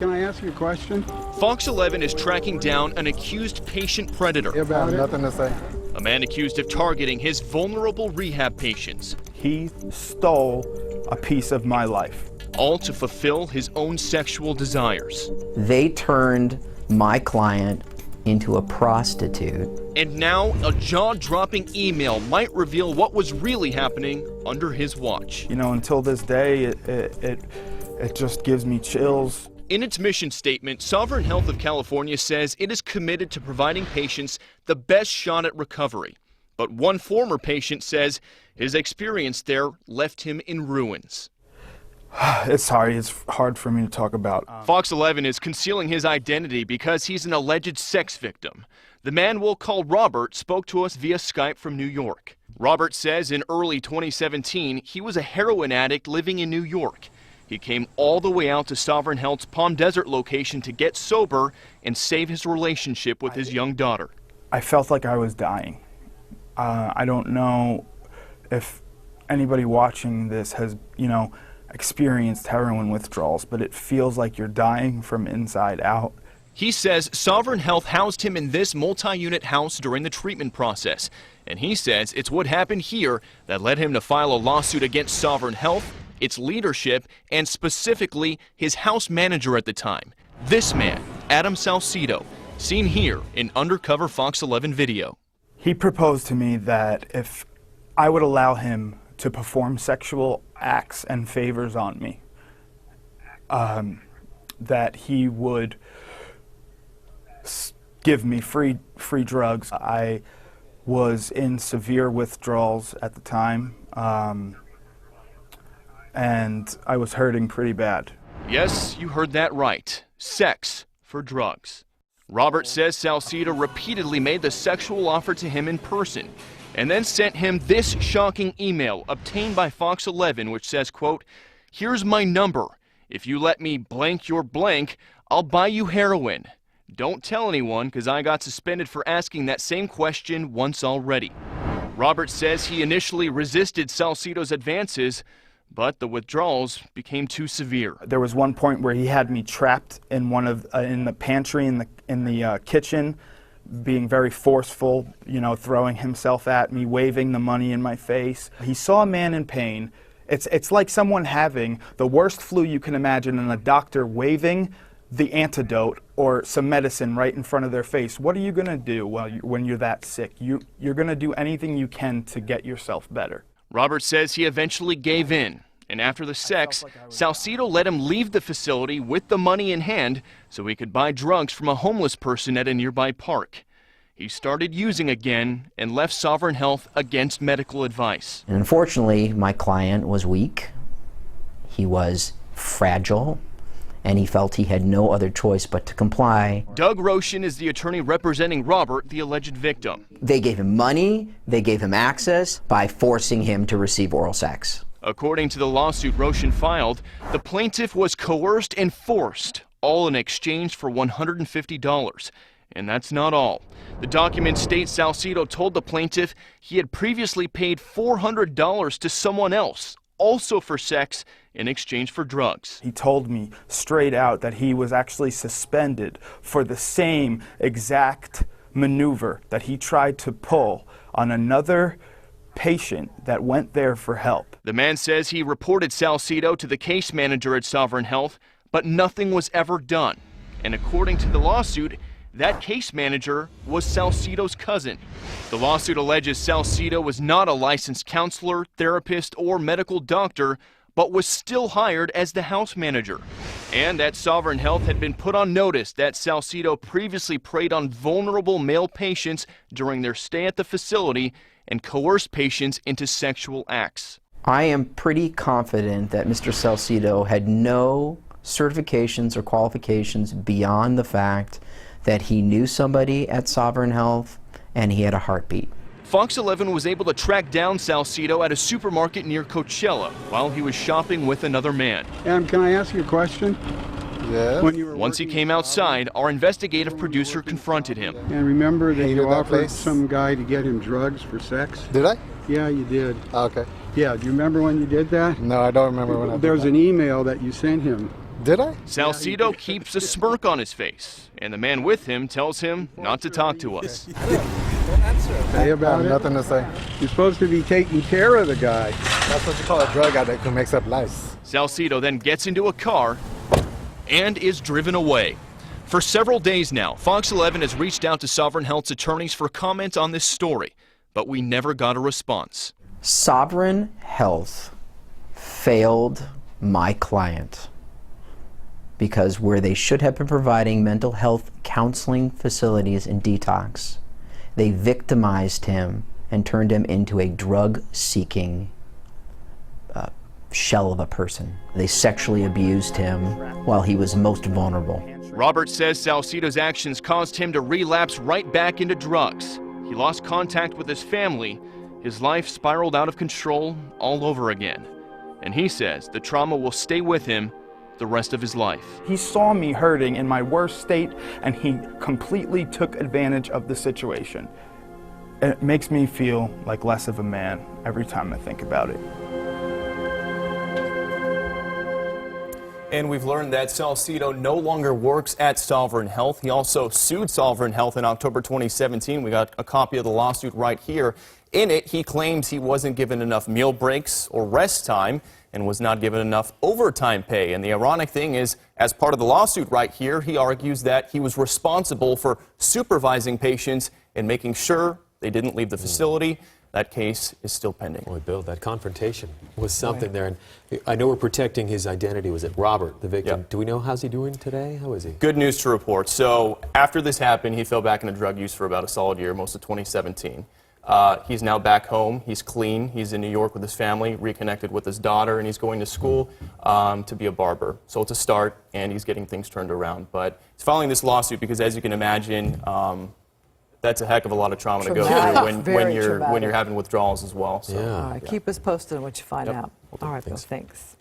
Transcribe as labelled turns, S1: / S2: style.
S1: Can I ask you a question?
S2: Fox 11 is tracking down an accused patient predator.
S1: About
S3: Nothing to say.
S2: A man accused of targeting his vulnerable rehab patients.
S4: He stole a piece of my life.
S2: All to fulfill his own sexual desires.
S5: They turned my client into a prostitute.
S2: And now a jaw-dropping email might reveal what was really happening under his watch.
S4: You know, until this day, it just gives me chills.
S2: In its mission statement, Sovereign Health of California says it is committed to providing patients the best shot at recovery. But one former patient says his experience there left him in ruins.
S4: It's hard for me to talk about.
S2: Fox 11 is concealing his identity because he's an alleged sex victim. The man we'll call Robert spoke to us via Skype from New York. Robert says in early 2017, he was a heroin addict living in New York. He came all the way out to Sovereign Health's Palm Desert location to get sober and save his relationship with his young daughter.
S4: I felt like I was dying. I don't know if anybody watching this has, experienced heroin withdrawals, but it feels like you're dying from inside out.
S2: He says Sovereign Health housed him in this multi-unit house during the treatment process. And he says it's what happened here that led him to file a lawsuit against Sovereign Health, its leadership, and specifically his house manager at the time. This man, Adam Salcido, seen here in undercover Fox 11 video.
S4: He proposed to me that if I would allow him to perform sexual acts and favors on me, that he would give me free drugs. I was in severe withdrawals at the time, and I was hurting pretty bad.
S2: Yes, you heard that right. Sex for drugs. Robert says Salcido repeatedly made the sexual offer to him in person and then sent him this shocking email obtained by Fox 11, which says, quote, "Here's my number. If you let me blank your blank, I'll buy you heroin. Don't tell anyone because I got suspended for asking that same question once already." Robert says he initially resisted Salcido's advances, but the withdrawals became too severe.
S4: There was one point where he had me trapped in in the pantry in the kitchen, being very forceful, throwing himself at me, waving the money in my face. He saw a man in pain. It's like someone having the worst flu you can imagine and a doctor waving the antidote or some medicine right in front of their face. What are you going to do when you're that sick? You're going to do anything you can to get yourself better.
S2: Robert says he eventually gave in, and after the sex, Salcido let him leave the facility with the money in hand so he could buy drugs from a homeless person at a nearby park. He started using again and left Sovereign Health against medical advice.
S5: And unfortunately, my client was weak, he was fragile, and he felt he had no other choice but to comply.
S2: Doug Roshan is the attorney representing Robert, the alleged victim.
S5: They gave him money, they gave him access by forcing him to receive oral sex.
S2: According to the lawsuit Roshan filed, the plaintiff was coerced and forced, all in exchange for $150. And that's not all. The document states Salcido told the plaintiff he had previously paid $400 to someone else, also for sex, in exchange for drugs.
S4: He told me straight out that he was actually suspended for the same exact maneuver that he tried to pull on another patient that went there for help.
S2: The man says he reported Salcido to the case manager at Sovereign Health, but nothing was ever done. And according to the lawsuit, that case manager was Salcido's cousin. The lawsuit alleges Salcido was not a licensed counselor, therapist, or medical doctor, but was still hired as the house manager. And that Sovereign Health had been put on notice that Salcido previously preyed on vulnerable male patients during their stay at the facility and coerced patients into sexual acts.
S5: I am pretty confident that Mr. Salcido had no certifications or qualifications beyond the fact that he knew somebody at Sovereign Health and he had a heartbeat.
S2: Fox 11 was able to track down Salcido at a supermarket near Coachella while he was shopping with another man.
S1: Adam, can I ask you a question?
S3: Yeah.
S2: Once he came outside, our investigative producer confronted him.
S1: And remember that you offered
S3: place.
S1: some guy to get him drugs for sex?
S3: Did I?
S1: Yeah, you did.
S3: Okay.
S1: Yeah, do you remember when you did that?
S3: No, I don't remember when I did
S1: There's
S3: that.
S1: an email that you sent him
S3: Did I?
S2: Salcido keeps a smirk on his face, and the man with him tells him not to talk to us.
S1: Say about it.
S3: Nothing to say.
S1: You're supposed to be taking care of the guy.
S3: That's what you call a drug addict who makes up lies.
S2: Salcido then gets into a car and is driven away. For several days now, Fox 11 has reached out to Sovereign Health's attorneys for comment on this story, but we never got a response.
S5: Sovereign Health failed my client because where they should have been providing mental health counseling facilities and detox, they victimized him and turned him into a drug-seeking shell of a person. They sexually abused him while he was most vulnerable.
S2: Robert says Salcido's actions caused him to relapse right back into drugs. He lost contact with his family. His life spiraled out of control all over again. And he says the trauma will stay with him the rest of his life.
S4: He saw me hurting in my worst state, and he completely took advantage of the situation. It makes me feel like less of a man every time I think about it.
S2: And we've learned that Salcido no longer works at Sovereign Health. He also sued Sovereign Health in October 2017. We got a copy of the lawsuit right here. In it, he claims he wasn't given enough meal breaks or rest time and was not given enough overtime pay. And the ironic thing is, as part of the lawsuit right here, he argues that he was responsible for supervising patients and making sure they didn't leave the facility. That case is still pending.
S6: Boy, Bill, that confrontation was something there. And I know we're protecting his identity. Was it Robert, the victim?
S2: Yep.
S6: Do we know how's he doing today? How is he?
S2: Good news to report. So after this happened, he fell back into drug use for about a solid year, most of 2017. He's now back home. He's clean. He's in New York with his family, reconnected with his daughter, and he's going to school to be a barber. So it's a start, and he's getting things turned around. But he's filing this lawsuit because, as you can imagine, that's a heck of a lot of trauma to go through when you're having withdrawals as well. So.
S6: Yeah.
S7: All right, keep us posted on what you find out.
S6: We'll do.
S7: All right, Bill,
S6: Thanks.
S7: thanks.